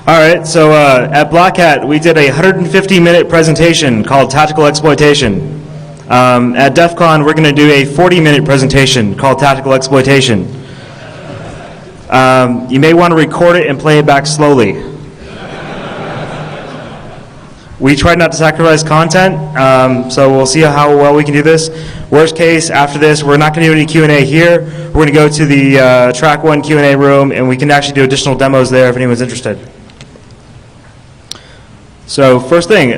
All right, so at Black Hat, we did a 150-minute presentation called Tactical Exploitation. At DefCon, we're going to do a 40-minute presentation called Tactical Exploitation. You may want to record it and play it back slowly. We tried not to sacrifice content, so we'll see how well we can do this. Worst case, after this, we're not going to do any Q&A here. We're going to go to the Track 1 Q&A room, and we can actually do additional demos there if anyone's interested. So first thing,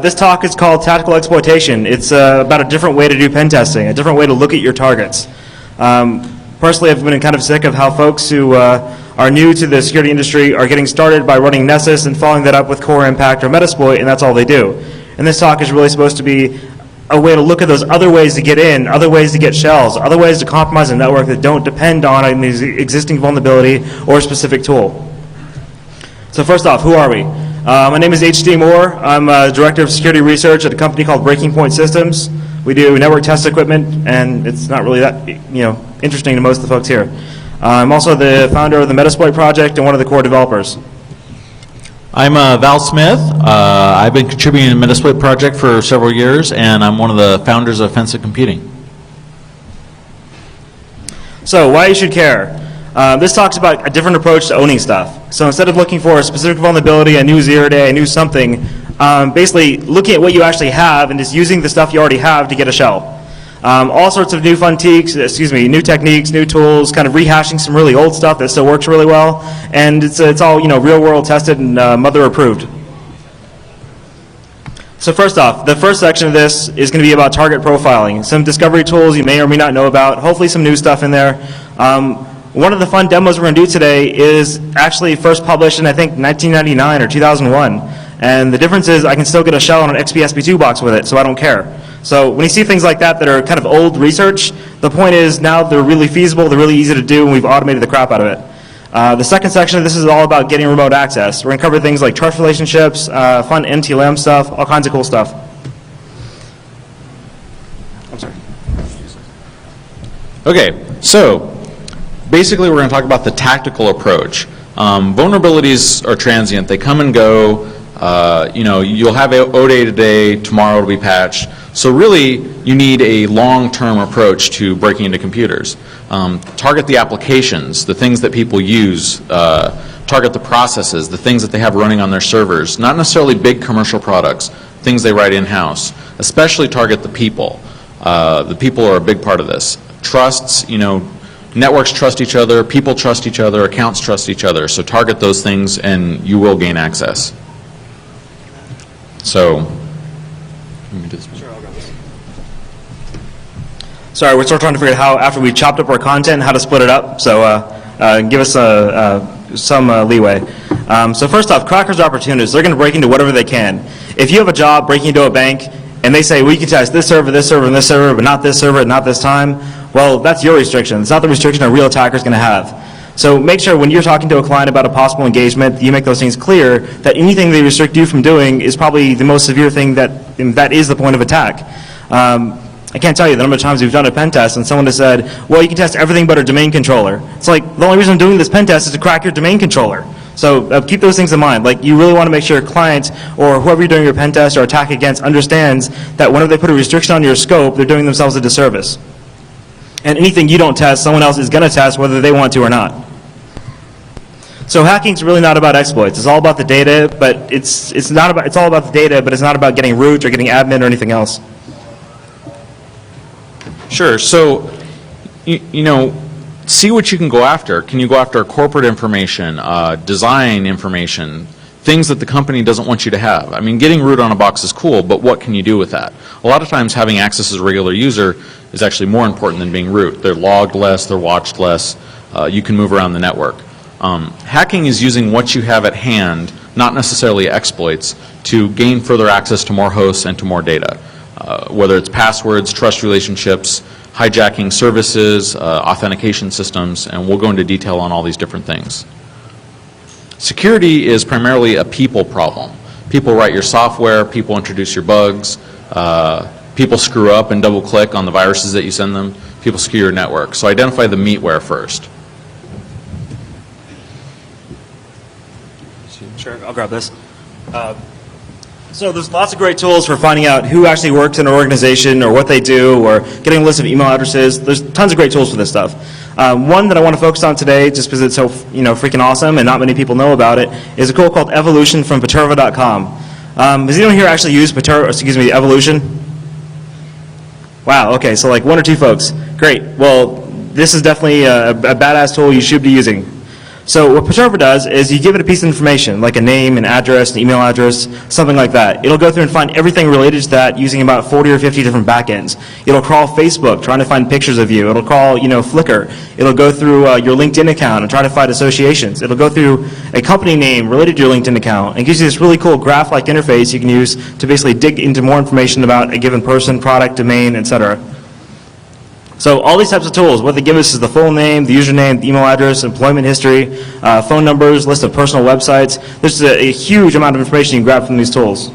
this talk is called Tactical Exploitation. It's about a different way to do pen testing, a different way to look at your targets. Personally, I've been kind of sick of how folks who are new to the security industry are getting started by running Nessus and following that up with Core Impact or Metasploit, and that's all they do. And this talk is really supposed to be a way to look at those other ways to get in, other ways to get shells, other ways to compromise a network that don't depend on an existing vulnerability or a specific tool. So first off, who are we? My name is H.D. Moore. I'm Director of Security Research at a company called Breaking Point Systems. We do network test equipment, and it's not really that interesting to most of the folks here. I'm also the founder of the Metasploit project and one of the core developers. I'm Val Smith. I've been contributing to the Metasploit project for several years, and I'm one of the founders of Offensive Computing. So why you should care? This talks about a different approach to owning stuff. So instead of looking for a specific vulnerability, a new zero day, a new something, basically looking at what you actually have and just using the stuff you already have to get a shell. All sorts of new new techniques, new tools, kind of rehashing some really old stuff that still works really well, and it's all real world tested and mother approved. So first off, the first section of this is going to be about target profiling, some discovery tools you may or may not know about, hopefully some new stuff in there. One of the fun demos we're going to do today is actually first published in, I think, 1999 or 2001. And the difference is I can still get a shell on an XP-SP2 box with it, so I don't care. So when you see things like that that are kind of old research, the point is now they're really feasible, they're really easy to do, and we've automated the crap out of it. The second section of this is all about getting remote access. We're going to cover things like trust relationships, fun MTLM stuff, all kinds of cool stuff. I'm sorry. Okay, so basically we're going to talk about the tactical approach. Vulnerabilities are transient. They come and go. You'll have O day today, tomorrow it'll be patched. So really, you need a long-term approach to breaking into computers. Target the applications, the things that people use. Target the processes, the things that they have running on their servers. Not necessarily big commercial products, things they write in-house. Especially target the people. The people are a big part of this. Trusts, networks trust each other, people trust each other, accounts trust each other. So target those things and you will gain access. So, let me do this. Sure, I'll grab this. Sorry, we're still trying to figure out how, after we chopped up our content, how to split it up. So give us some leeway. So first off, crackers are opportunists. They're going to break into whatever they can. If you have a job breaking into a bank, and they say, we can test this server, and this server, but not this server, not this time, well, that's your restriction. It's not the restriction a real attacker is going to have. So make sure when you're talking to a client about a possible engagement, you make those things clear that anything they restrict you from doing is probably the most severe thing that is the point of attack. I can't tell you the number of times we've done a pen test and someone has said, well, you can test everything but a domain controller. It's like, the only reason I'm doing this pen test is to crack your domain controller. So keep those things in mind. Like, you really want to make sure your client or whoever you're doing your pen test or attack against understands that whenever they put a restriction on your scope, they're doing themselves a disservice. And anything you don't test, someone else is going to test whether they want to or not. So hacking's really not about exploits. It's all about the data, but it's all about the data, but it's not about getting root or getting admin or anything else. Sure. So, see what you can go after. Can you go after corporate information, design information, things that the company doesn't want you to have? I mean, getting root on a box is cool, but what can you do with that? A lot of times having access as a regular user is actually more important than being root. They're logged less, they're watched less, you can move around the network. Hacking is using what you have at hand, not necessarily exploits, to gain further access to more hosts and to more data. Whether it's passwords, trust relationships, hijacking services, authentication systems, and we'll go into detail on all these different things. Security is primarily a people problem. People write your software, people introduce your bugs, people screw up and double click on the viruses that you send them, people skew your network. So identify the meatware first. Sure, I'll grab this. So there's lots of great tools for finding out who actually works in an organization or what they do or getting a list of email addresses. There's tons of great tools for this stuff. One that I want to focus on today, just because it's so freaking awesome and not many people know about it, is a tool called Evolution from Paterva.com. Has anyone here actually used Evolution? Wow, okay, so like 1 or 2 folks. Great. Well, this is definitely a badass tool you should be using. So what Paterva does is you give it a piece of information, like a name, an address, an email address, something like that. It'll go through and find everything related to that using about 40 or 50 different backends. It'll crawl Facebook, trying to find pictures of you. It'll crawl, Flickr. It'll go through your LinkedIn account and try to find associations. It'll go through a company name related to your LinkedIn account and gives you this really cool graph-like interface you can use to basically dig into more information about a given person, product, domain, etc. So all these types of tools, what they give us is the full name, the username, the email address, employment history, phone numbers, list of personal websites. There's a huge amount of information you can grab from these tools.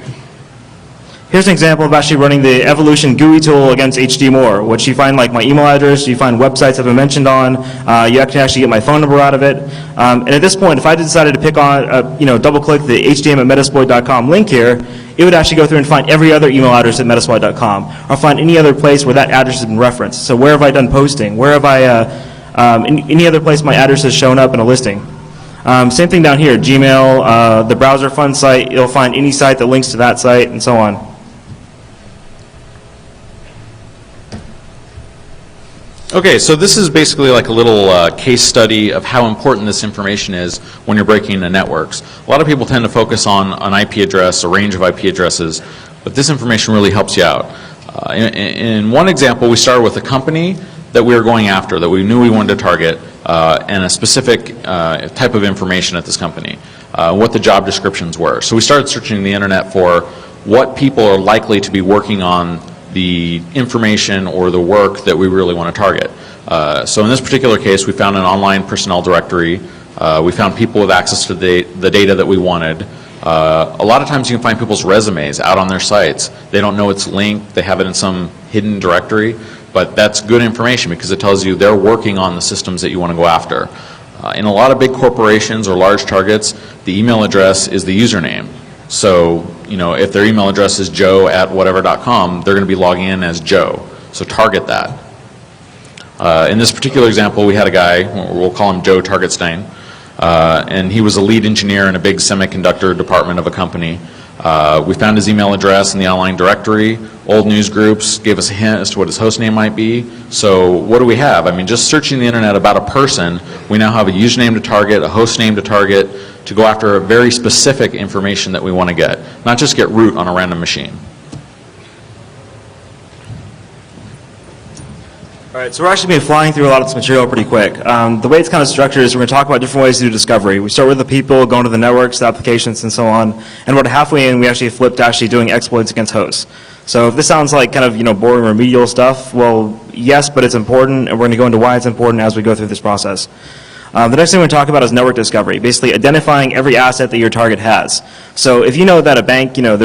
Here's an example of actually running the Evolution GUI tool against HD-More, which you find like my email address, you find websites I've been mentioned on, you can actually get my phone number out of it. And at this point, if I decided to pick on, double-click the hdm@metasploit.com link here, it would actually go through and find every other email address at metasploit.com, or find any other place where that address has been referenced. So where have I done posting? Where have I, any other place my address has shown up in a listing? Same thing down here, Gmail, the browser fund site, it'll find any site that links to that site, and so on. Okay, so this is basically like a little case study of how important this information is when you're breaking into networks. A lot of people tend to focus on an IP address, a range of IP addresses, but this information really helps you out. In one example, we started with a company that we were going after, that we knew we wanted to target, and a specific type of information at this company, what the job descriptions were. So we started searching the internet for what people are likely to be working on the information or the work that we really want to target. So in this particular case, we found an online personnel directory. We found people with access to the data that we wanted. A lot of times you can find people's resumes out on their sites. They don't know it's linked. They have it in some hidden directory. But that's good information because it tells you they're working on the systems that you want to go after. In a lot of big corporations or large targets, the email address is the username. So, if their email address is joe@whatever.com, they're going to be logging in as Joe. So target that. In this particular example, we had a guy, we'll call him Joe Targetstein, and he was a lead engineer in a big semiconductor department of a company. We found his email address in the online directory. Old news groups gave us a hint as to what his host name might be. So what do we have? I mean, just searching the internet about a person, we now have a username to target, a host name to target, to go after a very specific information that we want to get, not just get root on a random machine. All right, so we're actually going to be flying through a lot of this material pretty quick. The way it's kind of structured is we're going to talk about different ways to do discovery. We start with the people, going to the networks, the applications, and so on. And about halfway in, we actually flipped to actually doing exploits against hosts. So if this sounds like kind of boring remedial stuff, well, yes, but it's important, and we're going to go into why it's important as we go through this process. The next thing we're going to talk about is network discovery, basically identifying every asset that your target has. So if you know that a bank, you know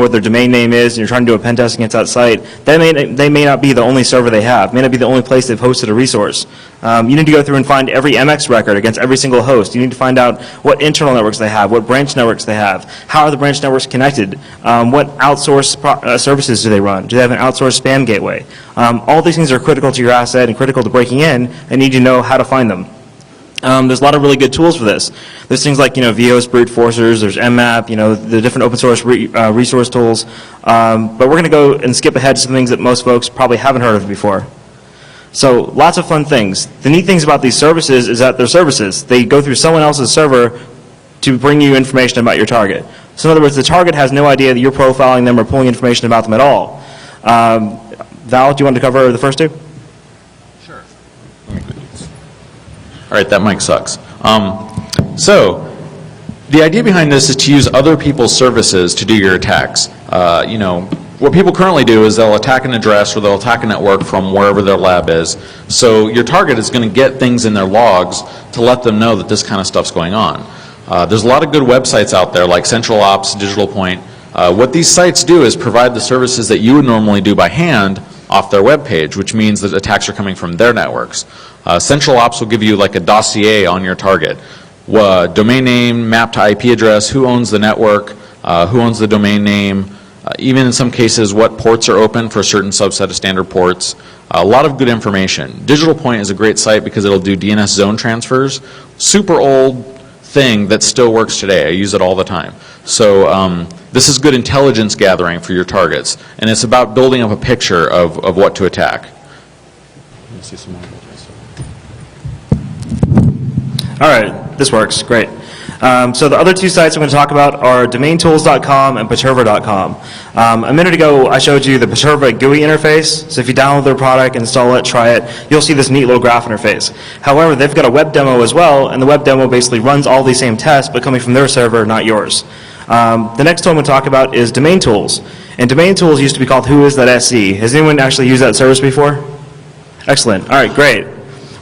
what their domain name is, and you're trying to do a pen test against that site, they may not be the only server they have, may not be the only place they've hosted a resource. You need to go through and find every MX record against every single host. You need to find out what internal networks they have, what branch networks they have, how are the branch networks connected, what outsourced services do they run, do they have an outsourced spam gateway. All these things are critical to your asset and critical to breaking in, and need to know how to find them. There's a lot of really good tools for this. There's things like, VOS brute forcers, there's mmap, the different open source resource tools. But we're going to go and skip ahead to some things that most folks probably haven't heard of before. So lots of fun things. The neat things about these services is that they're services. They go through someone else's server to bring you information about your target. So in other words, the target has no idea that you're profiling them or pulling information about them at all. Val, do you want to cover the first two? All right, that mic sucks. So the idea behind this is to use other people's services to do your attacks. What people currently do is they'll attack an address or they'll attack a network from wherever their lab is. So your target is going to get things in their logs to let them know that this kind of stuff's going on. There's a lot of good websites out there like Central Ops, Digital Point. What these sites do is provide the services that you would normally do by hand off their web page, which means that attacks are coming from their networks. Central Ops will give you like a dossier on your target. domain name mapped to IP address, who owns the network, who owns the domain name, even in some cases what ports are open for a certain subset of standard ports. A lot of good information. Digital Point is a great site because it'll do DNS zone transfers. Super old thing that still works today. I use it all the time. So this is good intelligence gathering for your targets, and it's about building up a picture of what to attack. Let me see some more. All right, this works, great. So the other two sites I'm going to talk about are domaintools.com and Perturba.com. A minute ago, I showed you the Perturba GUI interface. So if you download their product, install it, try it, you'll see this neat little graph interface. However, they've got a web demo as well, and the web demo basically runs all these same tests, but coming from their server, not yours. The next tool I'm going to talk about is Domain Tools. And Domain Tools used to be called Whois.sc. Has anyone actually used that service before? Excellent. All right, great.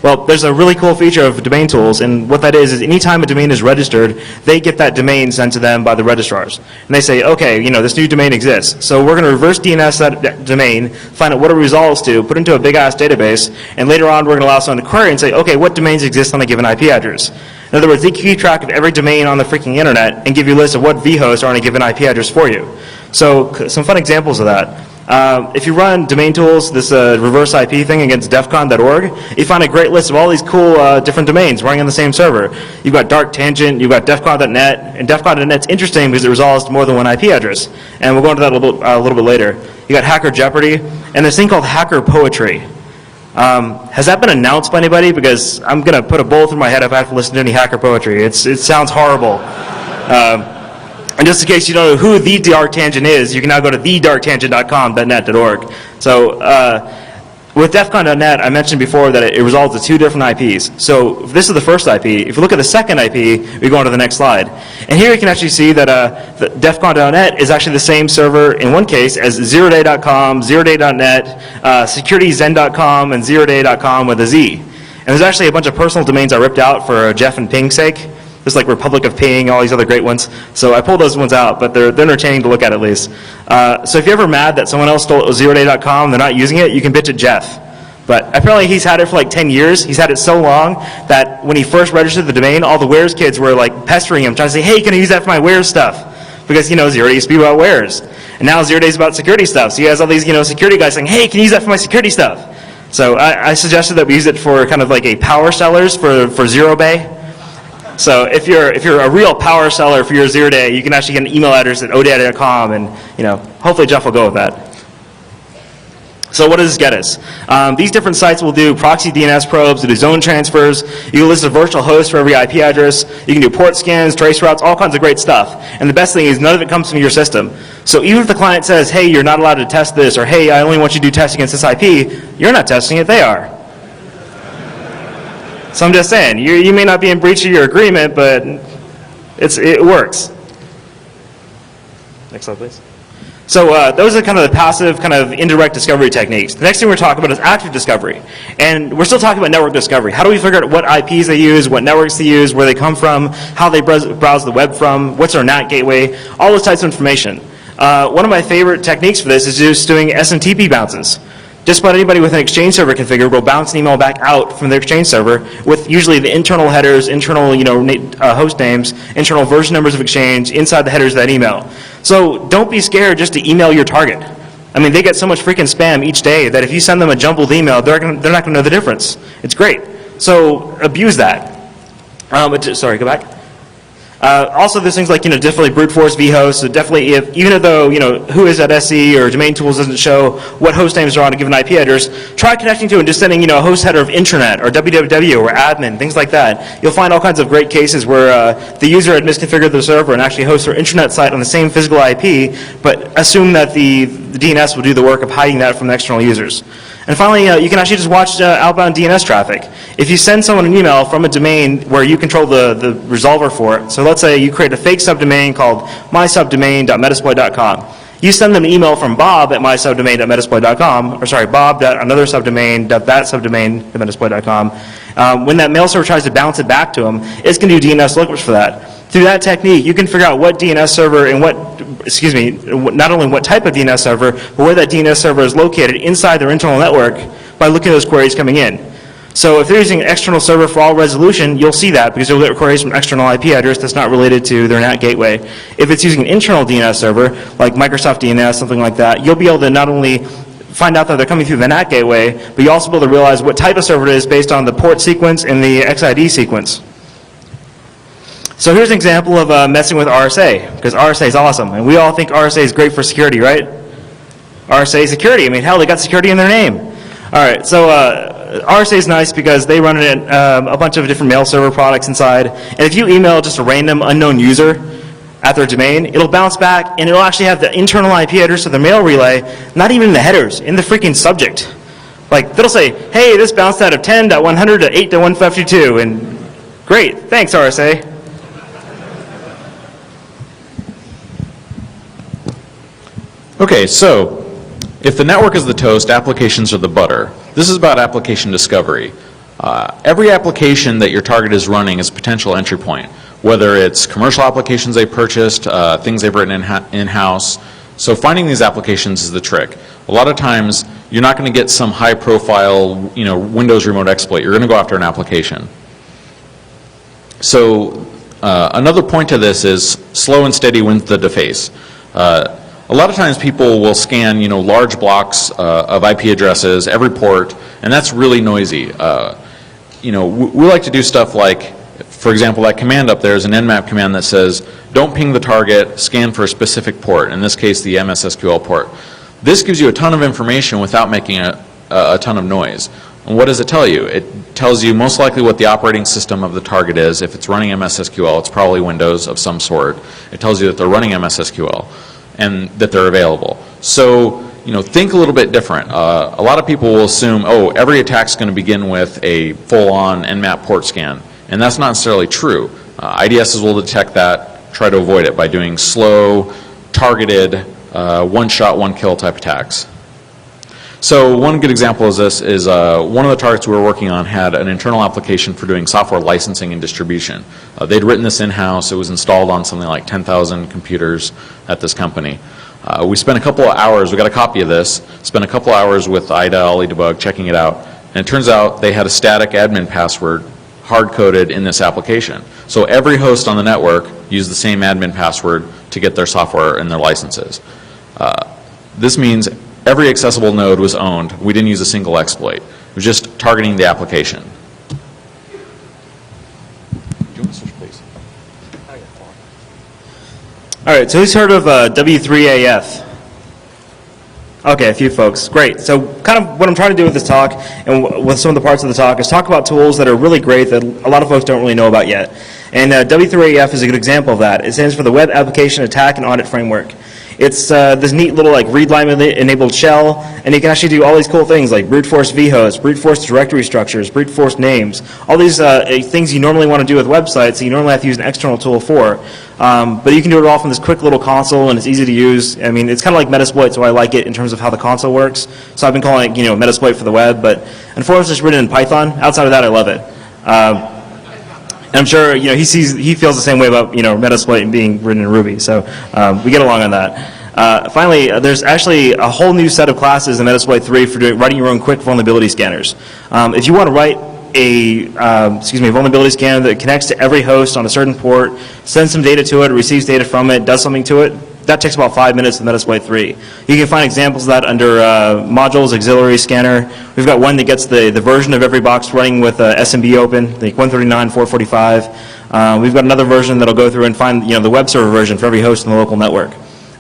Well, there's a really cool feature of Domain Tools, and what that is anytime a domain is registered, they get that domain sent to them by the registrars. And they say, okay, this new domain exists, so we're going to reverse DNS that domain, find out what it resolves to, put it into a big-ass database, and later on we're going to allow someone to query and say, okay, what domains exist on a given IP address? In other words, they keep track of every domain on the freaking internet and give you a list of what vhosts are on a given IP address for you. So some fun examples of that. If you run Domain Tools, this reverse IP thing against DefCon.org, you find a great list of all these cool different domains running on the same server. You've got Dark Tangent, you've got DefCon.net, and DefCon.net's interesting because it resolves to more than one IP address. And we'll go into that a little bit later. You got Hacker Jeopardy, and this thing called Hacker Poetry. Has that been announced by anybody? Because I'm going to put a bullet through my head if I have to listen to any Hacker Poetry. It sounds horrible. And just in case you don't know who the Dark Tangent is, you can now go to thedarktangent.com.net.org. So with DefCon.net, I mentioned before that it resolves to two different IPs. So if this is the first IP. If you look at the second IP, we go on to the next slide. And here you can actually see that DefCon.net is actually the same server in one case as zeroday.com, zeroday.net, securityzen.com, and zeroday.com with a Z. And there's actually a bunch of personal domains I ripped out for Jeff and Ping's sake. There's like Republic of Ping, all these other great ones. So I pulled those ones out, but they're entertaining to look at least. So if you're ever mad that someone else stole zeroday.com, they're not using it, you can bitch at Jeff. But apparently he's had it for like 10 years. He's had it so long that when he first registered the domain, all the Wares kids were like pestering him, trying to say, hey, can I use that for my Wares stuff? Because, Zeroday used to be about Wares. And now Zeroday's about security stuff. So he has all these, security guys saying, hey, can you use that for my security stuff? So I suggested that we use it for kind of like a power sellers for Zero Bay. So if you're a real power seller for your Zero Day, you can actually get an email address at odata.com, and hopefully Jeff will go with that. So what does this get us? These different sites will do proxy DNS probes, do zone transfers. You can list a virtual host for every IP address. You can do port scans, trace routes, all kinds of great stuff. And the best thing is none of it comes from your system. So even if the client says, hey, you're not allowed to test this, or hey, I only want you to do tests against this IP, you're not testing it, they are. So I'm just saying, you may not be in breach of your agreement, but it works. Next slide, please. So those are kind of the passive, kind of indirect discovery techniques. The next thing we're talking about is active discovery. And we're still talking about network discovery. How do we figure out what IPs they use, what networks they use, where they come from, how they browse the web from, what's their NAT gateway, all those types of information. One of my favorite techniques for this is just doing SMTP bounces. Just about anybody with an Exchange server configured will bounce an email back out from their Exchange server with usually the internal headers, internal host names, internal version numbers of Exchange inside the headers of that email. So don't be scared just to email your target. I mean, they get so much freaking spam each day that if you send them a jumbled email, they're not going to know the difference. It's great. So abuse that. Sorry, go back. Also, there's things like, definitely brute force vhosts. So definitely, even though, Whois.sc or Domain Tools doesn't show what host names are on a given IP address, try connecting to and just sending, a host header of intranet or www or admin, things like that. You'll find all kinds of great cases where the user had misconfigured the server and actually hosts their intranet site on the same physical IP, but assume that the DNS will do the work of hiding that from the external users. And finally, you can actually just watch outbound DNS traffic. If you send someone an email from a domain where you control the resolver for it, so let's say you create a fake subdomain called mysubdomain.metasploit.com. You send them an email from Bob at mysubdomain.metasploit.com, or sorry, bob.another subdomain.that subdomain.metasploit.com. When that mail server tries to bounce it back to them, it's going to do DNS lookups for that. Through that technique, you can figure out what DNS server and not only what type of DNS server, but where that DNS server is located inside their internal network by looking at those queries coming in. So if they're using an external server for all resolution, you'll see that because you'll get queries from external IP address that's not related to their NAT gateway. If it's using an internal DNS server, like Microsoft DNS, something like that, you'll be able to not only find out that they're coming through the NAT gateway, but you'll also be able to realize what type of server it is based on the port sequence and the XID sequence. So here's an example of messing with RSA, because RSA is awesome, and we all think RSA is great for security, right? RSA security, I mean, hell, they got security in their name. All right, so RSA is nice because they run a bunch of different mail server products inside, and if you email just a random unknown user at their domain, it'll bounce back, and it'll actually have the internal IP address of the mail relay, not even in the headers, in the freaking subject. Like, they'll say, hey, this bounced out of 10.100 to 8.152, and great, thanks, RSA. Okay, so if the network is the toast, applications are the butter. This is about application discovery. Every application that your target is running is a potential entry point, whether it's commercial applications they purchased, things they've written in-house. So finding these applications is the trick. A lot of times, you're not going to get some high-profile, Windows remote exploit. You're going to go after an application. So another point to this is slow and steady wins the deface. A lot of times people will scan, large blocks of IP addresses, every port, and that's really noisy. We like to do stuff like, for example, that command up there is an nmap command that says, don't ping the target, scan for a specific port, in this case the MS-SQL port. This gives you a ton of information without making a ton of noise. And what does it tell you? It tells you most likely what the operating system of the target is. If it's running MS-SQL, it's probably Windows of some sort. It tells you that they're running MS-SQL and that they're available. So, think a little bit different. A lot of people will assume, oh, every attack is going to begin with a full-on nmap port scan, and that's not necessarily true. IDSs will detect that, try to avoid it by doing slow, targeted, one-shot, one-kill type attacks. So one good example of this is one of the targets we were working on had an internal application for doing software licensing and distribution. They'd written this in-house. It was installed on something like 10,000 computers at this company. We spent a couple of hours, we got a copy of this, spent a couple of hours with IDA, OllyDebug, checking it out, and it turns out they had a static admin password hard-coded in this application. So every host on the network used the same admin password to get their software and their licenses. This means every accessible node was owned. We didn't use a single exploit. It was just targeting the application. Do you want to switch, please? All right, so who's heard of W3AF? Okay, a few folks. Great. So kind of what I'm trying to do with this talk and with some of the parts of the talk is talk about tools that are really great that a lot of folks don't really know about yet. And W3AF is a good example of that. It stands for the Web Application Attack and Audit Framework. It's this neat little read-line enabled shell, and you can actually do all these cool things like brute force vhost, brute force directory structures, brute force names, all these things you normally want to do with websites that you normally have to use an external tool for. But you can do it all from this quick little console, and it's easy to use. I mean, it's kind of like Metasploit, so I like it in terms of how the console works. So I've been calling it, Metasploit for the web, but unfortunately it's written in Python. Outside of that, I love it. And I'm sure he feels the same way about Metasploit and being written in Ruby. So we get along on that. Finally, there's actually a whole new set of classes in Metasploit 3 for writing your own quick vulnerability scanners. If you want to write a vulnerability scanner that connects to every host on a certain port, sends some data to it, receives data from it, does something to it, that takes about 5 minutes in Metasploit 3. You can find examples of that under modules, auxiliary scanner. We've got one that gets the version of every box running with SMB open, like 139, 445. We've got another version that'll go through and find the web server version for every host in the local network.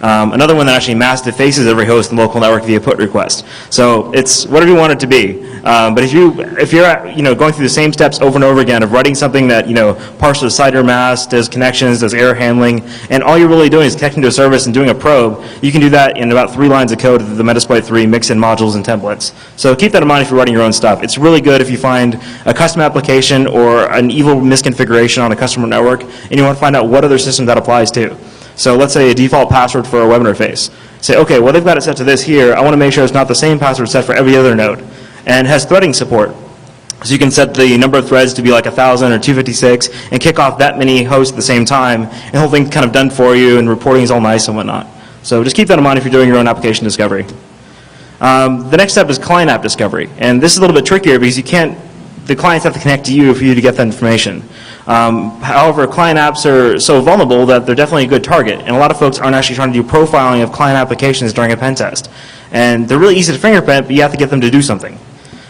Another one that actually mass defaces every host in the local network via put request. So it's whatever you want it to be. But if you're going through the same steps over and over again of writing something that parses the CIDR mask, does connections, does error handling, and all you're really doing is connecting to a service and doing a probe, you can do that in about 3 lines of code with the Metasploit 3 mix-in modules and templates. So keep that in mind if you're writing your own stuff. It's really good if you find a custom application or an evil misconfiguration on a customer network, and you want to find out what other system that applies to. So let's say a default password for a web interface. Say, okay, well they've got it set to this here. I want to make sure it's not the same password set for every other node. And it has threading support. So you can set the number of threads to be like 1,000 or 256 and kick off that many hosts at the same time. And the whole thing's kind of done for you and reporting is all nice and whatnot. So just keep that in mind if you're doing your own application discovery. The next step is client app discovery. And this is a little bit trickier because you can't the clients have to connect to you for you to get that information. However, client apps are so vulnerable that they're definitely a good target, and a lot of folks aren't actually trying to do profiling of client applications during a pen test. And they're really easy to fingerprint, but you have to get them to do something.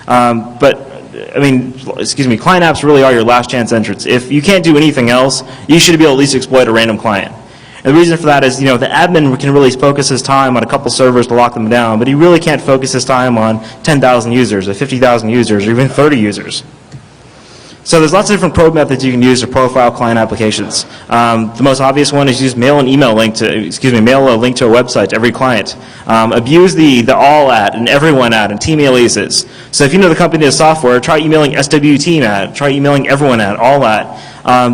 Client apps really are your last chance entrance. If you can't do anything else, you should be able to at least exploit a random client. And the reason for that is, the admin can really focus his time on a couple servers to lock them down, but he really can't focus his time on 10,000 users, or 50,000 users, or even 30 users. So there's lots of different probe methods you can use to profile client applications. The most obvious one is use mail a link to a website to every client. Abuse the all at and everyone at and team aliases. So if you know the company does software, try emailing SW team at, try emailing everyone at, all at.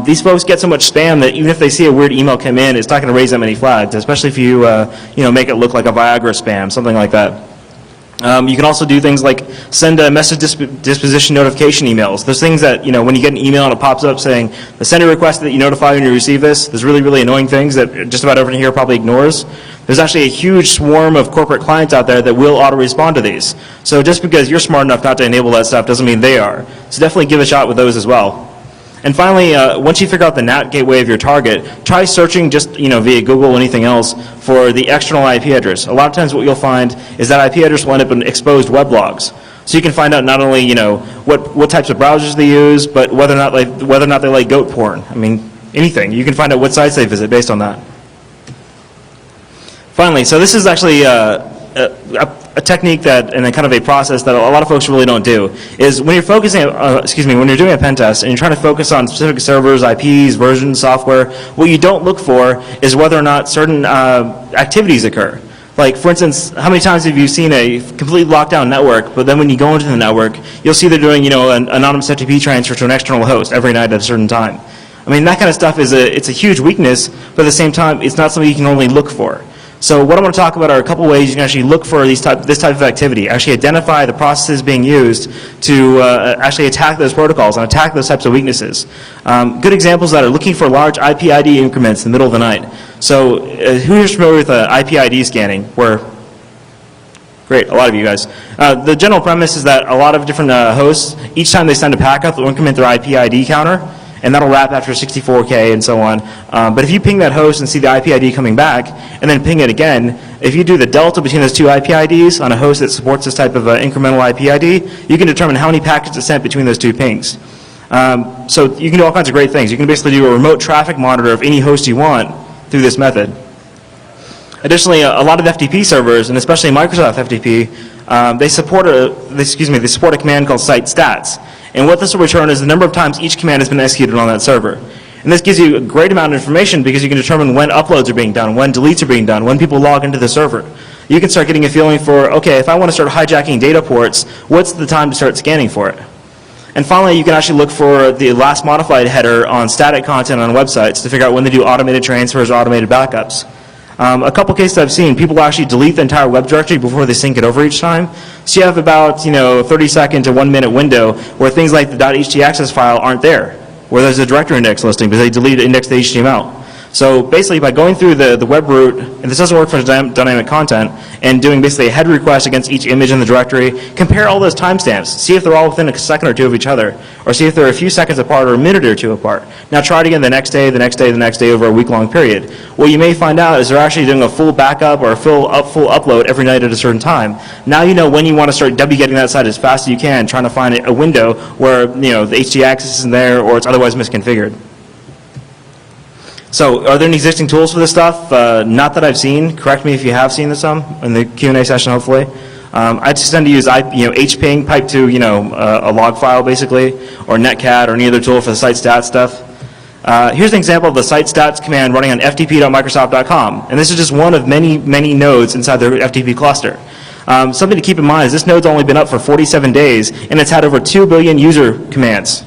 These folks get so much spam that even if they see a weird email come in, it's not going to raise that many flags, especially if you make it look like a Viagra spam, something like that. You can also do things like send a message disposition notification emails. There's things that, when you get an email and it pops up saying, the sender requested that you notify when you receive this. There's really, really annoying things that just about everyone here probably ignores. There's actually a huge swarm of corporate clients out there that will auto-respond to these. So just because you're smart enough not to enable that stuff doesn't mean they are. So definitely give a shot with those as well. And finally, once you figure out the NAT gateway of your target, try searching just via Google or anything else for the external IP address. A lot of times what you'll find is that IP address will end up in exposed web logs. So you can find out not only what types of browsers they use, but whether or not they like goat porn. I mean, anything. You can find out what sites they visit based on that. Finally, so this is actually a technique that, and a kind of a process that a lot of folks really don't do, is when you're focusing, when you're doing a pen test and you're trying to focus on specific servers, IPs, versions, software, what you don't look for is whether or not certain activities occur. Like, for instance, how many times have you seen a completely locked down network, but then when you go into the network, you'll see they're doing, an anonymous FTP transfer to an external host every night at a certain time. I mean, that kind of stuff it's a huge weakness, but at the same time, it's not something you can normally look for. So what I'm going to talk about are a couple ways you can actually look for this type of activity, actually identify the processes being used to actually attack those protocols and attack those types of weaknesses. Good examples of that are looking for large IP ID increments in the middle of the night. So who is familiar with IP ID scanning? Great, a lot of you guys. The general premise is that a lot of different hosts, each time they send a packet, they'll increment their IP ID counter, and that'll wrap after 64K and so on. But if you ping that host and see the IP ID coming back, and then ping it again, if you do the delta between those two IP IDs on a host that supports this type of incremental IP ID, you can determine how many packets are sent between those two pings. So you can do all kinds of great things. You can basically do a remote traffic monitor of any host you want through this method. Additionally, a lot of FTP servers, and especially Microsoft FTP, they support a command called site stats. And what this will return is the number of times each command has been executed on that server. And this gives you a great amount of information because you can determine when uploads are being done, when deletes are being done, when people log into the server. You can start getting a feeling for, okay, if I want to start hijacking data ports, what's the time to start scanning for it? And finally, you can actually look for the last modified header on static content on websites to figure out when they do automated transfers or automated backups. A couple cases I've seen, people will actually delete the entire web directory before they sync it over each time. So you have about 30-second to 1-minute window where things like the .htaccess file aren't there, where there's a directory index listing, but they deleted indexed HTML. So basically, by going through the web root, and this doesn't work for dynamic content, and doing basically a head request against each image in the directory, compare all those timestamps, see if they're all within a second or two of each other, or see if they're a few seconds apart or a minute or two apart. Now try it again the next day, the next day, the next day over a week-long period. What you may find out is they're actually doing a full backup or a full upload every night at a certain time. Now you know when you want to start getting that site as fast as you can, trying to find a window where the htaccess isn't there or it's otherwise misconfigured. So are there any existing tools for this stuff? Not that I've seen. Correct me if you have seen some in the Q&A session, hopefully. I just tend to use hping, pipe to a log file basically, or netcat or any other tool for the site stats stuff. Here's an example of the site stats command running on ftp.microsoft.com, and this is just one of many, many nodes inside their FTP cluster. Something to keep in mind is this node's only been up for 47 days, and it's had over 2 billion user commands.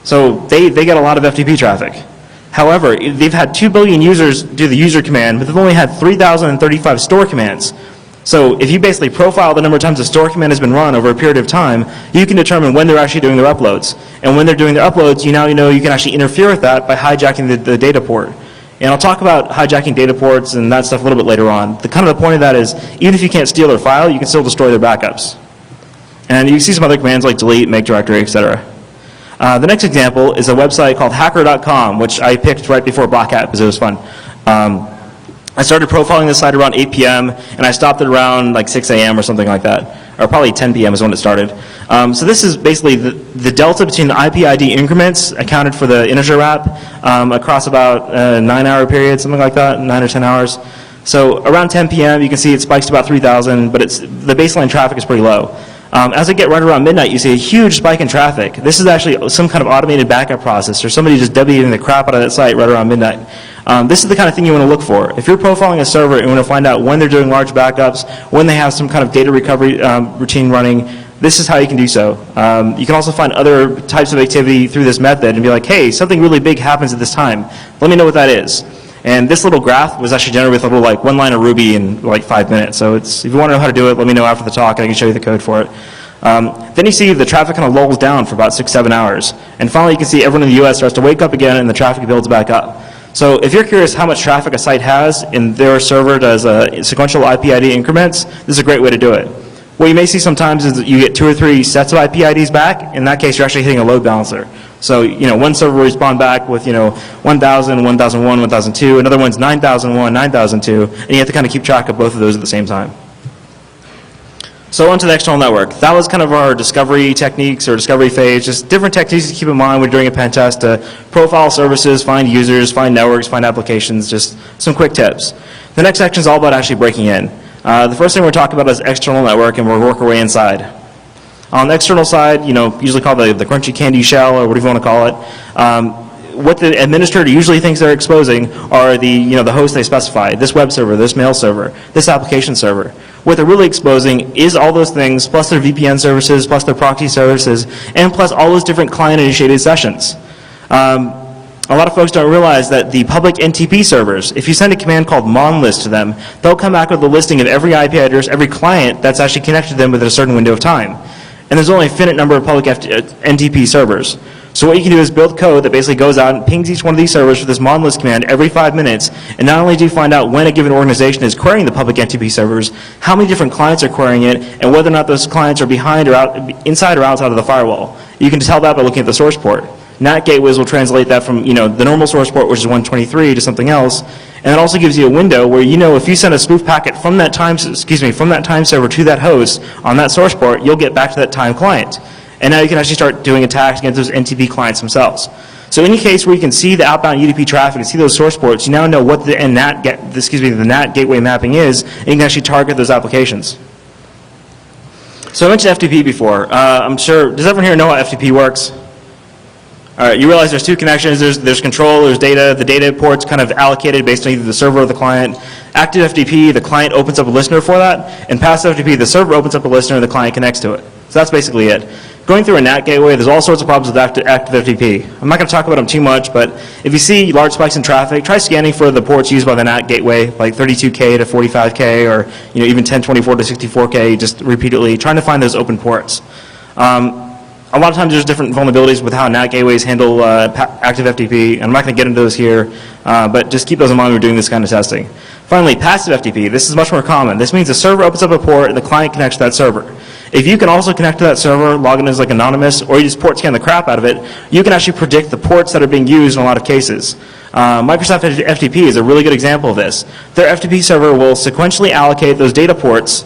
So they get a lot of FTP traffic. However, they've had 2 billion users do the user command, but they've only had 3,035 store commands. So if you basically profile the number of times the store command has been run over a period of time, you can determine when they're actually doing their uploads. And when they're doing their uploads, you can actually interfere with that by hijacking the data port. And I'll talk about hijacking data ports and that stuff a little bit later on. The point of that is, even if you can't steal their file, you can still destroy their backups. And you can see some other commands like delete, make directory, etc. The next example is a website called hacker.com, which I picked right before Black Hat because it was fun. I started profiling this site around 8 p.m. and I stopped it around like 6 a.m. or something like that, or probably 10 p.m. is when it started. So this is basically the delta between the IP ID increments accounted for the integer wrap across about a 9-hour period, something like that, 9 or 10 hours. So around 10 p.m. you can see it spikes to about 3,000, but the baseline traffic is pretty low. As I get right around midnight, you see a huge spike in traffic. This is actually some kind of automated backup process, or somebody just Wing the crap out of that site right around midnight. This is the kind of thing you want to look for. If you're profiling a server and you want to find out when they're doing large backups, when they have some kind of data recovery routine running, this is how you can do so. You can also find other types of activity through this method and be like, hey, something really big happens at this time. Let me know what that is. And this little graph was actually generated with a little like one line of Ruby in like 5 minutes. So if you want to know how to do it, let me know after the talk and I can show you the code for it. Then you see the traffic kind of lulls down for about 6-7 hours. And finally you can see everyone in the US starts to wake up again and the traffic builds back up. So if you're curious how much traffic a site has and their server does sequential IP ID increments, this is a great way to do it. What you may see sometimes is that you get 2 or 3 sets of IP IDs back. In that case, you're actually hitting a load balancer. So, one server will respond back with, 1,000, 1,001, 1,002. Another one's 9,001, 9,002. And you have to kind of keep track of both of those at the same time. So on to the external network. That was kind of our discovery techniques or discovery phase, just different techniques to keep in mind when doing a pen test to profile services, find users, find networks, find applications, just some quick tips. The next section is all about actually breaking in. The first thing we're talking about is external network, and we'll work our way inside. On the external side, usually called the crunchy candy shell or whatever you want to call it, what the administrator usually thinks they're exposing are the hosts they specify, this web server, this mail server, this application server. What they're really exposing is all those things, plus their VPN services, plus their proxy services, and plus all those different client-initiated sessions. A lot of folks don't realize that the public NTP servers, if you send a command called monlist to them, they'll come back with a listing of every IP address, every client that's actually connected to them within a certain window of time. And there's only a finite number of public NTP servers. So what you can do is build code that basically goes out and pings each one of these servers with this monlist command every 5 minutes. And not only do you find out when a given organization is querying the public NTP servers, how many different clients are querying it, and whether or not those clients are behind or out, inside or outside of the firewall. You can tell that by looking at the source port. NAT gateways will translate that from the normal source port, which is 123, to something else. And it also gives you a window where if you send a spoof packet from that time server to that host on that source port, you'll get back to that time client. And now you can actually start doing attacks against those NTP clients themselves. So any case where you can see the outbound UDP traffic and see those source ports, you now know what the NAT gateway mapping is, and you can actually target those applications. So I mentioned FTP before. I'm sure, does everyone here know how FTP works? All right, you realize there's 2 connections. There's control, there's data. The data port's kind of allocated based on either the server or the client. Active FTP, the client opens up a listener for that. And passive FTP, the server opens up a listener and the client connects to it. So that's basically it. Going through a NAT gateway, there's all sorts of problems with active FTP. I'm not going to talk about them too much, but if you see large spikes in traffic, try scanning for the ports used by the NAT gateway, like 32K to 45K, or even 1024 to 64K, just repeatedly, trying to find those open ports. A lot of times there's different vulnerabilities with how NAT gateways handle active FTP, and I'm not going to get into those here, but just keep those in mind when we're doing this kind of testing. Finally, passive FTP. This is much more common. This means the server opens up a port and the client connects to that server. If you can also connect to that server, log in as like anonymous, or you just port scan the crap out of it, you can actually predict the ports that are being used in a lot of cases. Microsoft FTP is a really good example of this. Their FTP server will sequentially allocate those data ports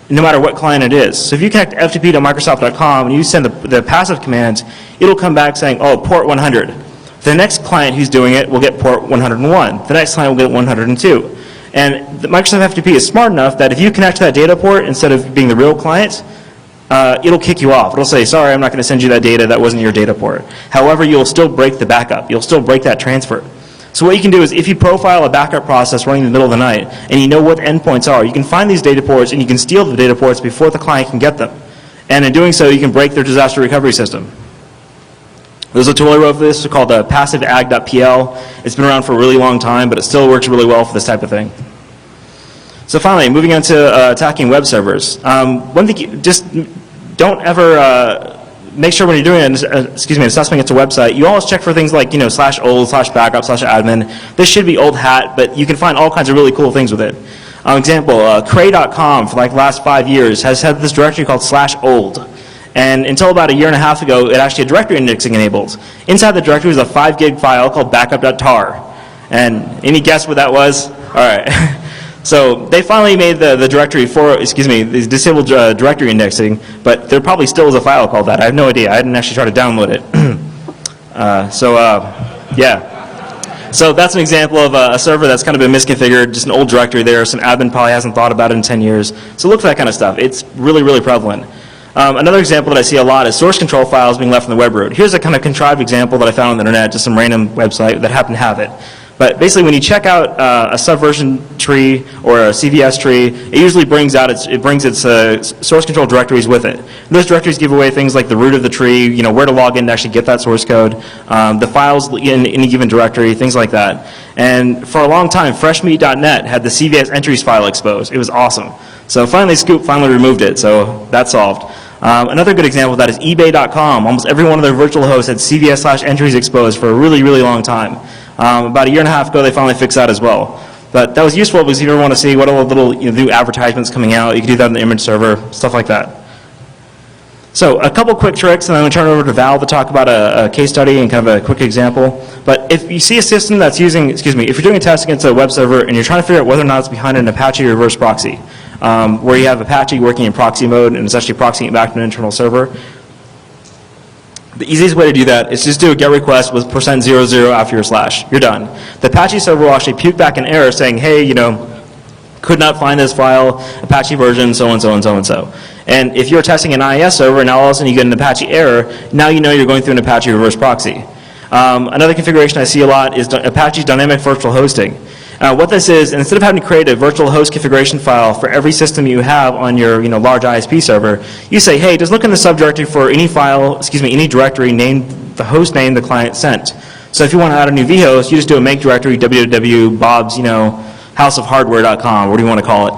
no matter what client it is. So if you connect FTP to Microsoft.com and you send the passive commands, it'll come back saying, oh, port 100. The next client who's doing it will get port 101. The next client will get 102. And the Microsoft FTP is smart enough that if you connect to that data port instead of being the real client, it'll kick you off. It'll say, sorry, I'm not going to send you that data. That wasn't your data port. However, you'll still break the backup. You'll still break that transfer. So what you can do is if you profile a backup process running in the middle of the night and you know what the endpoints are, you can find these data ports and you can steal the data ports before the client can get them. And in doing so, you can break their disaster recovery system. There's a tool I wrote for this called passiveag.pl. It's been around for a really long time, but it still works really well for this type of thing. So finally, moving on to attacking web servers. One thing, just don't ever make sure when you're doing an assessment against a website, you always check for things like /old, /backup, /admin. This should be old hat, but you can find all kinds of really cool things with it. Example, Cray.com for like the last 5 years has had this directory called /old. And until about a year and a half ago, it actually had directory indexing enabled. Inside the directory was a 5 gig file called backup.tar. And any guess what that was? All right. So they finally made the directory the disabled directory indexing, but there probably still is a file called that. I have no idea. I didn't actually try to download it. Yeah. So that's an example of a server that's kind of been misconfigured, just an old directory there. Some admin probably hasn't thought about it in 10 years. So look for that kind of stuff. It's really, really prevalent. Another example that I see a lot is source control files being left on the web root. Here's a kind of contrived example that I found on the internet, just some random website that happened to have it. But basically, when you check out a subversion tree or a CVS tree, it usually brings its source control directories with it. And those directories give away things like the root of the tree, where to log in to actually get that source code, the files in any given directory, things like that. And for a long time, freshmeat.net had the CVS entries file exposed. It was awesome. So finally, Scoop finally removed it. So that's solved. Another good example of that is eBay.com. Almost every one of their virtual hosts had CVS/entries exposed for a really, really long time. About a year and a half ago, they finally fixed that as well. But that was useful because if you ever want to see what all the little new advertisements coming out, you can do that in the image server, stuff like that. So a couple quick tricks, and I'm going to turn it over to Val to talk about a case study and kind of a quick example. But if you see a system that's using, if you're doing a test against a web server and you're trying to figure out whether or not it's behind an Apache reverse proxy, where you have Apache working in proxy mode and it's actually proxying it back to an internal server, the easiest way to do that is just do a GET request with %00 after your slash. You're done. The Apache server will actually puke back an error saying, hey, could not find this file, Apache version, so and so and so and so. And if you're testing an IIS server and now all of a sudden you get an Apache error, now you know you're going through an Apache reverse proxy. Another configuration I see a lot is Apache's dynamic virtual hosting. What this is, instead of having to create a virtual host configuration file for every system you have on your large ISP server, you say, hey, just look in the subdirectory for any file, any directory named the host name the client sent. So if you want to add a new vhost, you just do a make directory www.bob's, houseofhardware.com, what do you want to call it.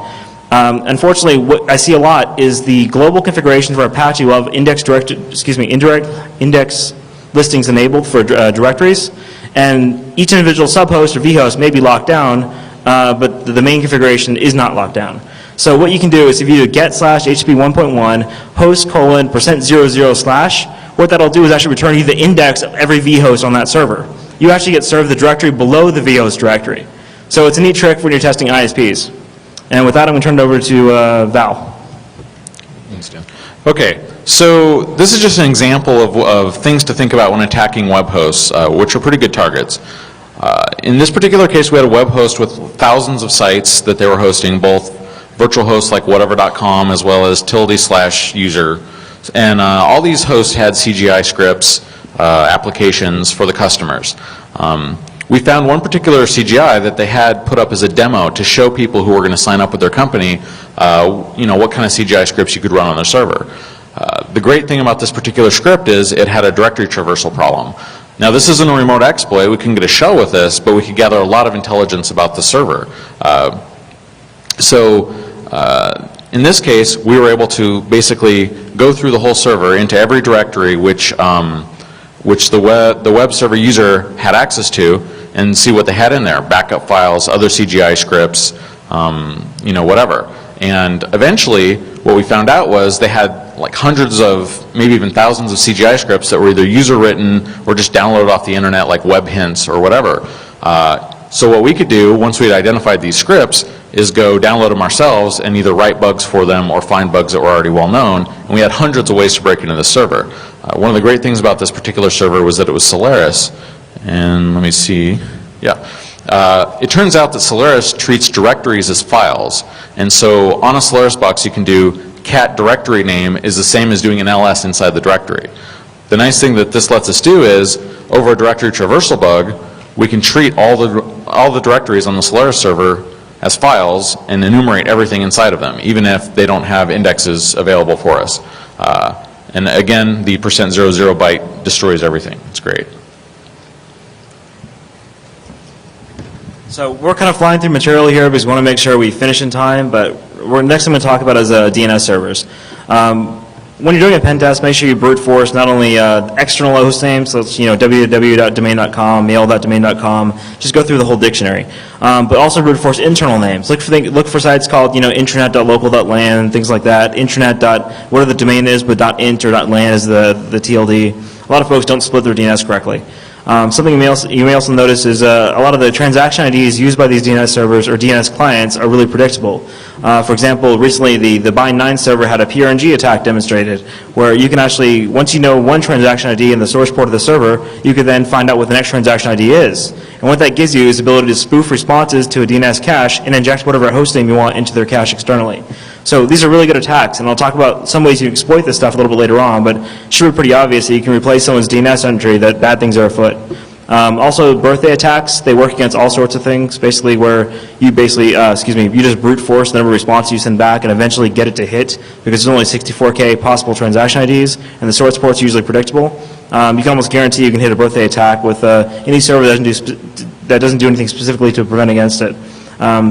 Unfortunately, what I see a lot is the global configuration for Apache will have indirect index listings enabled for directories. And each individual subhost or vhost may be locked down, but the main configuration is not locked down. So what you can do is if you do get/HTTP 1.1 host :%00/, what that'll do is actually return you the index of every vhost on that server. You actually get served the directory below the vhost directory. So it's a neat trick when you're testing ISPs. And with that, I'm going to turn it over to Val. Thanks, Dan. Okay. So this is just an example of things to think about when attacking web hosts, which are pretty good targets. In this particular case, we had a web host with thousands of sites that they were hosting, both virtual hosts like whatever.com as well as /user. And all these hosts had CGI scripts, applications for the customers. We found one particular CGI that they had put up as a demo to show people who were going to sign up with their company, what kind of CGI scripts you could run on their server. The great thing about this particular script is it had a directory traversal problem. Now this isn't a remote exploit, we couldn't get a shell with this, but we could gather a lot of intelligence about the server. In this case, we were able to basically go through the whole server into every directory which the web server user had access to and see what they had in there, backup files, other CGI scripts, whatever. And eventually, what we found out was they had like hundreds of, maybe even thousands of CGI scripts that were either user-written or just downloaded off the internet like web hints or whatever. So what we could do, once we had identified these scripts, is go download them ourselves and either write bugs for them or find bugs that were already well known. And we had hundreds of ways to break into the server. One of the great things about this particular server was that it was Solaris. And let me see. Yeah. It turns out that Solaris treats directories as files. And so on a Solaris box you can do cat directory name is the same as doing an ls inside the directory. The nice thing that this lets us do is, over a directory traversal bug, we can treat all the directories on the Solaris server as files and enumerate everything inside of them, even if they don't have indexes available for us. And again, the %00 byte destroys everything. It's great. So we're kind of flying through material here because we want to make sure we finish in time, but next I'm going to talk about is DNS servers. when you're doing a pen test, make sure you brute force not only external host names, so it's www.domain.com, mail.domain.com, just go through the whole dictionary. But also brute force internal names. Look for sites called intranet.local.lan, things like that. Intranet. Whatever the domain is, but .int or .lan is the TLD. A lot of folks don't split their DNS correctly. Something you may also notice is a lot of the transaction IDs used by these DNS servers or DNS clients are really predictable. For example, recently the Bind9 server had a PRNG attack demonstrated where you can actually, once you know one transaction ID in the source port of the server, you can then find out what the next transaction ID is. And what that gives you is the ability to spoof responses to a DNS cache and inject whatever host name you want into their cache externally. So these are really good attacks, and I'll talk about some ways you exploit this stuff a little bit later on, but it should be pretty obvious that you can replace someone's DNS entry that bad things are afoot. Also, birthday attacks, they work against all sorts of things, basically where you you just brute force the number of responses you send back and eventually get it to hit because there's only 64K possible transaction IDs, and the source port's usually predictable. You can almost guarantee you can hit a birthday attack with any server that doesn't do anything specifically to prevent against it.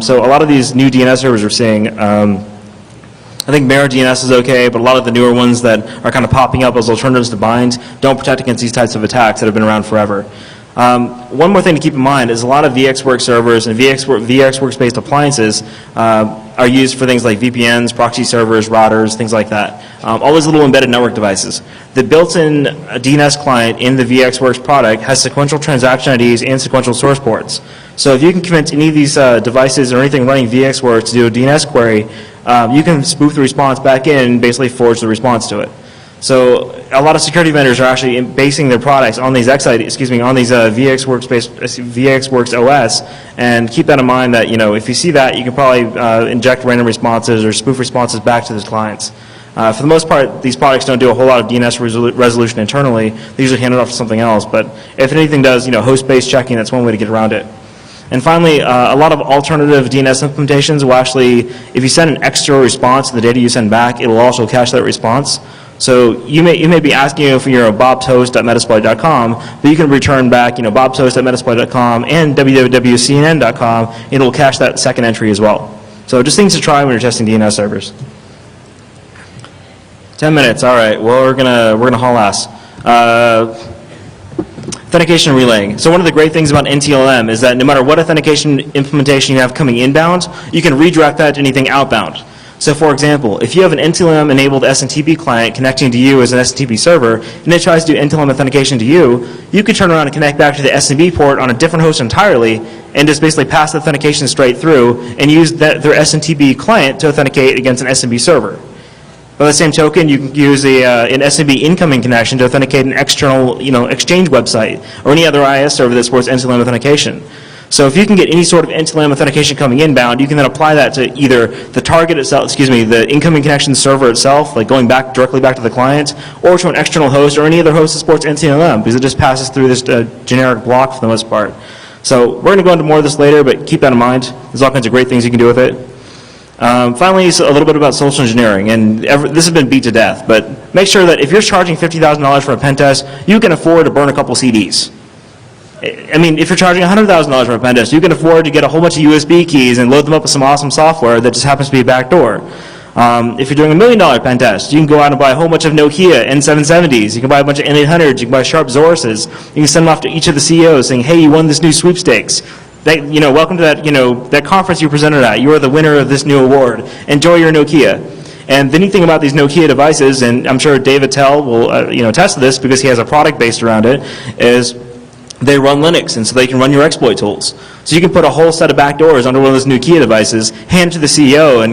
So a lot of these new DNS servers we're seeing, I think Mirror DNS is okay, but a lot of the newer ones that are kind of popping up as alternatives to Bind don't protect against these types of attacks that have been around forever. One more thing to keep in mind is a lot of VxWorks servers and VxWorks-based appliances are used for things like VPNs, proxy servers, routers, things like that. All these little embedded network devices. The built-in DNS client in the VxWorks product has sequential transaction IDs and sequential source ports. So if you can convince any of these devices or anything running VxWorks to do a DNS query, you can spoof the response back in and basically forge the response to it. So a lot of security vendors are actually basing their products on these on these VxWorks OS, and keep that in mind that if you see that, you can probably inject random responses or spoof responses back to those clients. For the most part, these products don't do a whole lot of DNS resolution internally. They usually hand it off to something else. But if anything does, host-based checking, that's one way to get around it. And finally, a lot of alternative DNS implementations will actually, if you send an extra response to the data you send back, it will also cache that response. So you may be asking if you're a bobtoast.metasploit.com, but you can return back bobtoast.metasploit.com and www.cnn.com, and it will cache that second entry as well. So just things to try when you're testing DNS servers. 10 minutes, all right. Well, we're gonna haul ass. Authentication and relaying. So one of the great things about NTLM is that no matter what authentication implementation you have coming inbound, you can redirect that to anything outbound. So for example, if you have an NTLM-enabled SNTP client connecting to you as an SNTP server, and it tries to do NTLM authentication to you, you could turn around and connect back to the SMB port on a different host entirely, and just basically pass the authentication straight through, and use their SNTP client to authenticate against an SMB server. By the same token, you can use an SMB incoming connection to authenticate an external exchange website, or any other IIS server that supports NTLM authentication. So if you can get any sort of NTLM authentication coming inbound, you can then apply that to either the target itself, the incoming connection server itself, like going back directly back to the client, or to an external host or any other host that supports NTLM, because it just passes through this generic block for the most part. So we're going to go into more of this later, but keep that in mind. There's all kinds of great things you can do with it. Finally, a little bit about social engineering, and this has been beat to death, but make sure that if you're charging $50,000 for a pen test, you can afford to burn a couple CDs. I mean, if you're charging $100,000 for a pen test, you can afford to get a whole bunch of USB keys and load them up with some awesome software that just happens to be a backdoor. If you're doing $1 million pen test, you can go out and buy a whole bunch of Nokia N770s. You can buy a bunch of N800s. You can buy Sharp Zoruses. You can send them off to each of the CEOs saying, "Hey, you won this new sweepstakes. Welcome to that that conference you presented at. You are the winner of this new award. Enjoy your Nokia." And the neat thing about these Nokia devices, and I'm sure David Tell will attest to this because he has a product based around it, is they run Linux, and so they can run your exploit tools. So you can put a whole set of backdoors under one of those Nokia devices, hand it to the CEO, and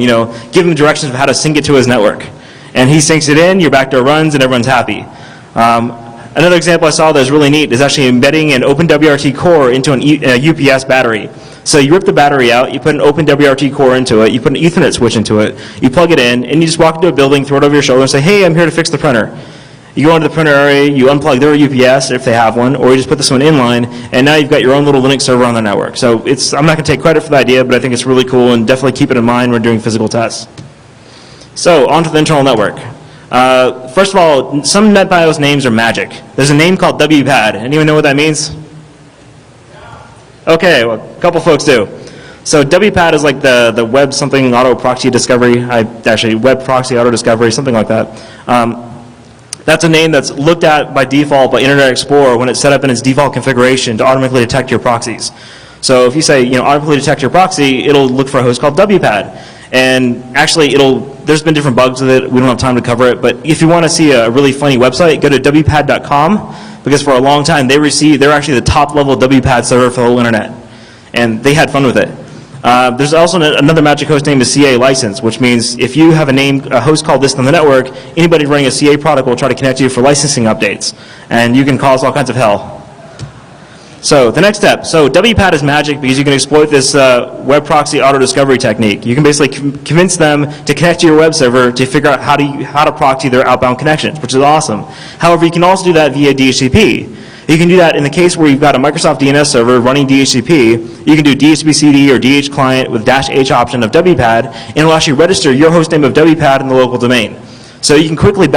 give him directions of how to sync it to his network. And he syncs it in, your backdoor runs, and everyone's happy. Another example I saw that was really neat is actually embedding an OpenWRT core into a UPS battery. So you rip the battery out, you put an OpenWRT core into it, you put an Ethernet switch into it, you plug it in, and you just walk into a building, throw it over your shoulder, and say, "Hey, I'm here to fix the printer." You go into the printer area, you unplug their UPS if they have one, or you just put this one in line, and now you've got your own little Linux server on their network. So I'm not going to take credit for the idea, but I think it's really cool, and definitely keep it in mind when doing physical tests. So onto the internal network. First of all, some NetBIOS names are magic. There's a name called WPAD. Anyone know what that means? Okay, well, a couple folks do. So WPAD is like the web something auto proxy discovery, actually web proxy auto discovery, something like that. That's a name that's looked at by default by Internet Explorer when it's set up in its default configuration to automatically detect your proxies. So if you say, automatically detect your proxy, it'll look for a host called WPAD. And actually, there's been different bugs with it. We don't have time to cover it. But if you want to see a really funny website, go to WPAD.com, because for a long time, they're actually the top level WPAD server for the whole internet. And they had fun with it. There's also another magic host name is CA license, which means if you have a host called this on the network, anybody running a CA product will try to connect you for licensing updates. And you can cause all kinds of hell. So the next step. So WPAD is magic because you can exploit this web proxy auto discovery technique. You can basically convince them to connect to your web server to figure out how to proxy their outbound connections, which is awesome. However, you can also do that via DHCP. You can do that in the case where you've got a Microsoft DNS server running DHCP. You can do DHCP-CD or DH client with -H option of WPAD, and it'll actually register your hostname of WPAD in the local domain. So you can quickly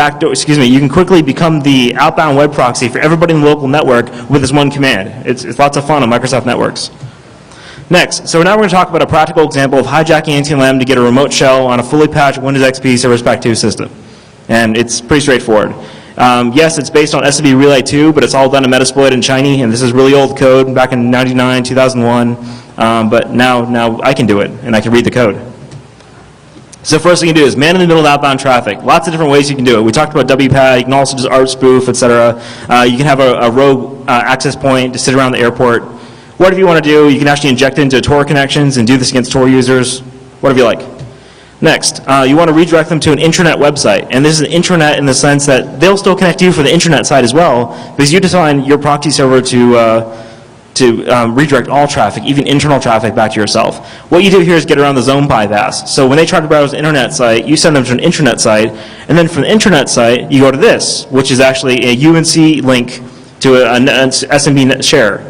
become the outbound web proxy for everybody in the local network with this one command. It's lots of fun on Microsoft networks. Next, so now we're going to talk about a practical example of hijacking NTLM to get a remote shell on a fully patched Windows XP Service Pack 2 system. And it's pretty straightforward. Yes, it's based on SMB Relay 2, but it's all done in Metasploit and Shiny, and this is really old code back in 99, 2001. But now I can do it, and I can read the code. So first thing you do is man in the middle of outbound traffic. Lots of different ways you can do it. We talked about WPAD. You can also just art spoof, etc. You can have a rogue access point to sit around the airport. Whatever you want to do, you can actually inject it into Tor connections and do this against Tor users, whatever you like. Next, you want to redirect them to an intranet website. And this is an intranet in the sense that they'll still connect to you for the intranet side as well, because you define your proxy server to redirect all traffic, even internal traffic, back to yourself. What you do here is get around the zone bypass. So when they try to browse the internet site, you send them to an intranet site, and then from the intranet site, you go to this, which is actually a UNC link to an SMB share.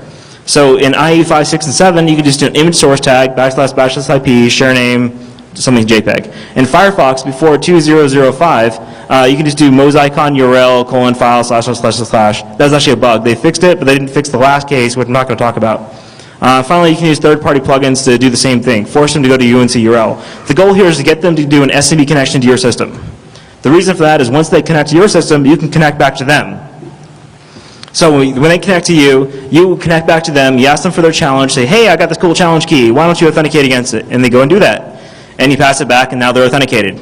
So in IE 5, 6, and 7, you can just do an image source tag, //IP, share name, something JPEG. In Firefox, before 2005, you can just do mosicon URL :file ///. That's actually a bug. They fixed it, but they didn't fix the last case, which I'm not going to talk about. Finally, you can use third-party plugins to do the same thing. Force them to go to UNC URL. The goal here is to get them to do an SMB connection to your system. The reason for that is once they connect to your system, you can connect back to them. So when they connect to you, you connect back to them, you ask them for their challenge, say, hey, I got this cool challenge key, why don't you authenticate against it? And they go and do that. And you pass it back, and now they're authenticated.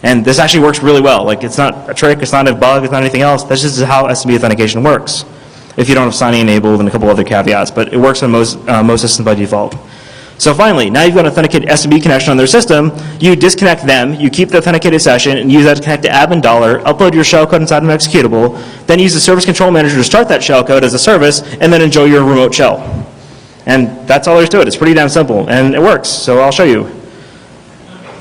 And this actually works really well. Like, it's not a trick, it's not a bug, it's not anything else. That's just how SMB authentication works. If you don't have signing enabled and a couple other caveats, but it works on most systems by default. So finally, now you've got an authenticated SMB connection on their system, you disconnect them, you keep the authenticated session, and use that to connect to admin $, upload your shellcode inside of an executable, then use the service control manager to start that shellcode as a service, and then enjoy your remote shell. And that's all there is to it. It's pretty damn simple, and it works, so I'll show you.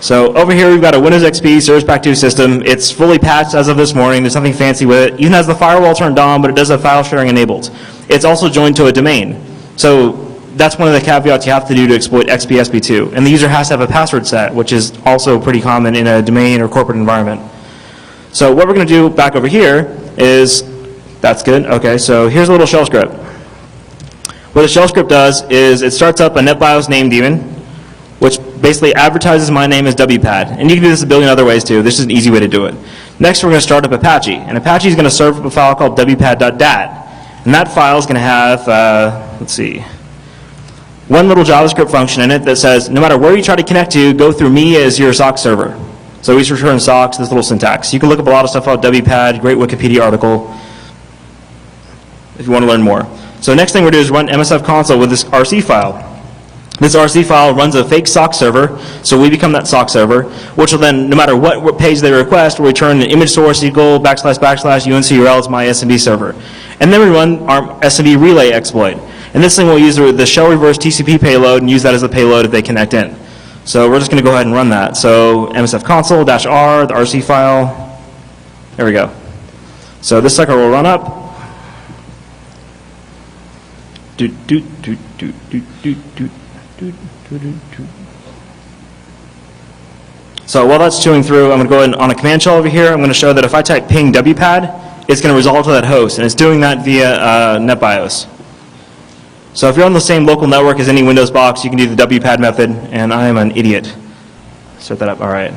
So over here we've got a Windows XP Service Pack 2 system. It's fully patched as of this morning. There's nothing fancy with it. Even has the firewall turned on, but it does have file sharing enabled. It's also joined to a domain. So that's one of the caveats you have to do to exploit XP SP2. And the user has to have a password set, which is also pretty common in a domain or corporate environment. So what we're going to do back over here is, that's good. Okay, so here's a little shell script. What the shell script does is it starts up a NetBIOS name daemon, which basically advertises my name as WPAD. And you can do this a billion other ways too. This is an easy way to do it. Next, we're going to start up Apache. And Apache is going to serve up a file called wpad.dat. And that file is going to have, let's see, one little JavaScript function in it that says, no matter where you try to connect to, go through me as your SOC server. So we just return SOCs, this little syntax. You can look up a lot of stuff about WPAD, great Wikipedia article, if you want to learn more. So next thing we're going to do is run MSF console with this RC file. This RC file runs a fake SOC server, so we become that SOC server, which will then, no matter what page they request, will return an image source equal / UNCURL is my SMB server. And then we run our SMB relay exploit. And this thing will use the shell reverse TCP payload and use that as a payload if they connect in. So we're just going to go ahead and run that. So MSF console -r, the RC file. There we go. So this sucker will run up. So while that's chewing through, I'm going to go ahead and on a command shell over here, I'm going to show that if I type ping WPAD, it's going to resolve to that host, and it's doing that via NetBIOS. So if you're on the same local network as any Windows box, you can do the WPAD method, and I am an idiot. Set that up, all right.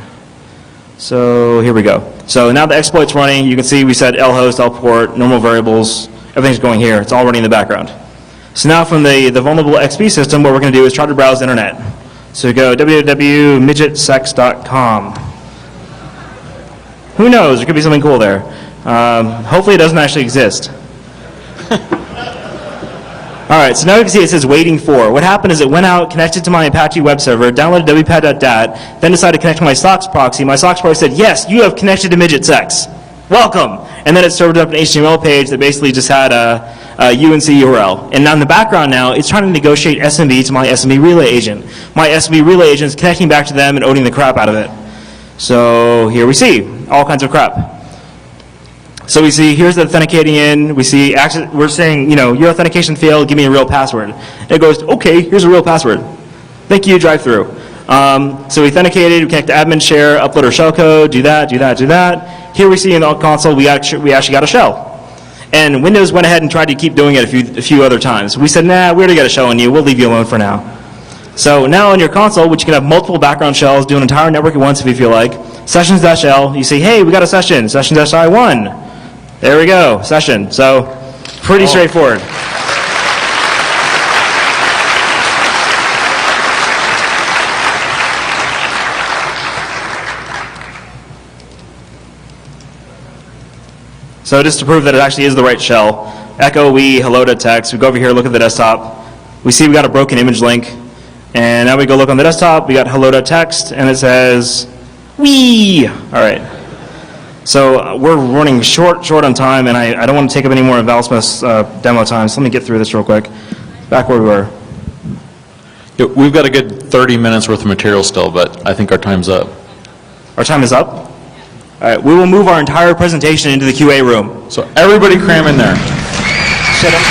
So here we go. So now the exploit's running. You can see we said lhost, lport, normal variables, everything's going here. It's all running in the background. So now from the vulnerable XP system, what we're going to do is try to browse the internet. So we go www.midgetsex.com. Who knows? There could be something cool there. Hopefully it doesn't actually exist. All right, so now you can see it says waiting for. What happened is it went out, connected to my Apache web server, downloaded wpad.dat, then decided to connect to my SOCKS proxy. My SOCKS proxy said, yes, you have connected to MidgetSex. Welcome. And then it served up an HTML page that basically just had a UNC URL. And now in the background now, it's trying to negotiate SMB to my SMB relay agent. My SMB relay agent is connecting back to them and owning the crap out of it. So here we see all kinds of crap. So we see here's the authenticating in. We see we're saying, your authentication failed. Give me a real password. And it goes, okay, here's a real password. Thank you, drive through. So we authenticated. We connect to admin share, upload our shellcode. Do that. Here we see in the console we actually got a shell. And Windows went ahead and tried to keep doing it a few other times. We said, nah, we already got a shell on you. We'll leave you alone for now. So now on your console, which you can have multiple background shells, do an entire network at once if you feel like. Sessions-L. You say, hey, we got a session. Sessions-I1. There we go, session. So pretty straightforward. So just to prove that it actually is the right shell, echo we hello.txt. We go over here, look at the desktop. We see we got a broken image link. And now we go look on the desktop. We got hello.txt, and it says, wee. All right. So we're running short on time, and I don't want to take up any more of Valsmith's demo time, so let me get through this real quick. Back where we were. Yeah, we've got a good 30 minutes worth of material still, but I think our time's up. Our time is up? All right, we will move our entire presentation into the QA room. So everybody cram in there. Shut up.